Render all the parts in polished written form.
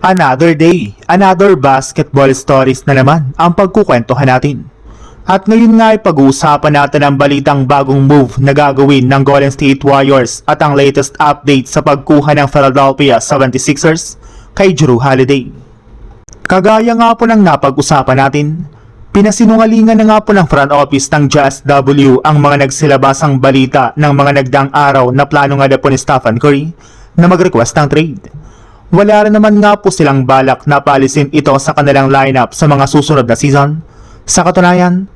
Another day, another basketball stories na naman ang pagkukwentuhan natin. At ngayon nga ay pag-uusapan natin ang balitang bagong move na gagawin ng Golden State Warriors at ang latest update sa pagkuha ng Philadelphia 76ers kay Jrue Holiday. Kagaya nga po ng napag-usapan natin, pinasinungalingan na nga po ng front office ng Jazz W ang mga nagsilabasang balita ng mga nagdaang araw na plano nga po ni Stephen Curry na mag-request ng trade. Wala rin naman nga po silang balak na paalisin ito sa kanilang lineup sa mga susunod na season. Sa katunayan,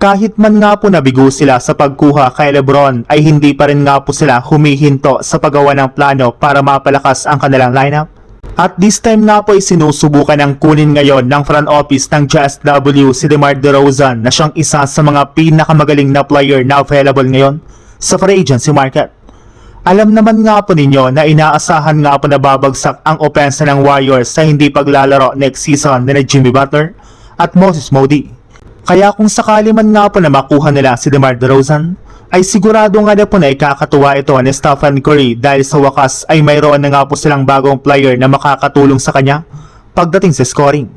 kahit man nga po nabigo sila sa pagkuha kay LeBron ay hindi pa rin nga po sila humihinto sa paggawa ng plano para mapalakas ang kanilang lineup. At this time nga po ay sinusubukan ng kunin ngayon ng front office ng Jazz W si DeMar DeRozan na siyang isa sa mga pinakamagaling na player na available ngayon sa free agency market. Alam naman nga po ninyo na inaasahan nga po na babagsak ang opensa ng Warriors sa hindi paglalaro next season ni Jimmy Butler at Moses Moody. Kaya kung sakali man nga po na makuha nila si DeMar DeRozan, ay sigurado nga na po na ikakatuwa ito ni Stephen Curry dahil sa wakas ay mayroon na nga po silang bagong player na makakatulong sa kanya pagdating sa scoring.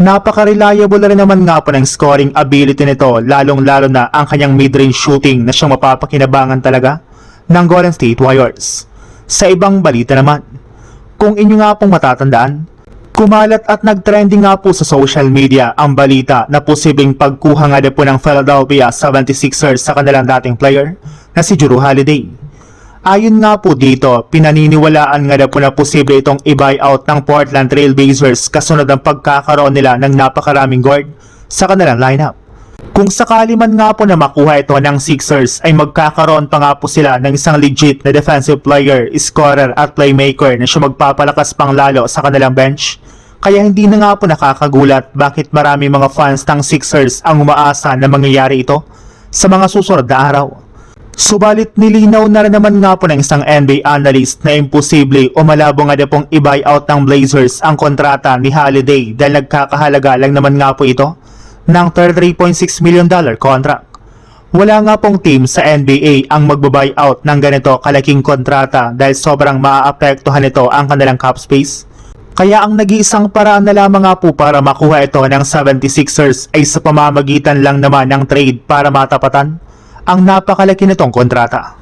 Napaka-reliable na rin naman nga po ng scoring ability nito, lalong-lalo na ang kanyang mid-range shooting na siyang mapapakinabangan talaga ng Golden State Warriors. Sa ibang balita naman, kung inyo nga pong matatandaan, kumalat at nagtrending nga po sa social media ang balita na posibleng pagkuha nga po ng Philadelphia 76ers sa kanilang dating player na si Jrue Holiday. Ayon nga po dito, pinaniniwalaan nga po na posible itong i-buyout ng Portland Trail Blazers kasunod ang pagkakaroon nila ng napakaraming guard sa kanilang lineup. Kung sakali man nga po na makuha ito ng Sixers ay magkakaroon pa nga po sila ng isang legit na defensive player, scorer at playmaker na siya magpapalakas pang lalo sa kanilang bench. Kaya hindi na nga po nakakagulat bakit marami mga fans ng Sixers ang umaasa na mangyayari ito sa mga susunod na araw. Subalit nilinaw na rin naman nga po ng isang NBA analyst na imposible o malabo nga na pong i-buyout ng Blazers ang kontrata ni Holiday dahil nagkakahalaga lang naman nga po ito ng $33.6 million contract. Wala nga pong team sa NBA ang magbabuyout ng ganito kalaking kontrata dahil sobrang maaapektuhan nito ang kanilang cap space. Kaya ang nag-iisang paraan na lamang nga po para makuha ito ng 76ers ay sa pamamagitan lang naman ng trade para matapatan ang napakalaki nitong kontrata.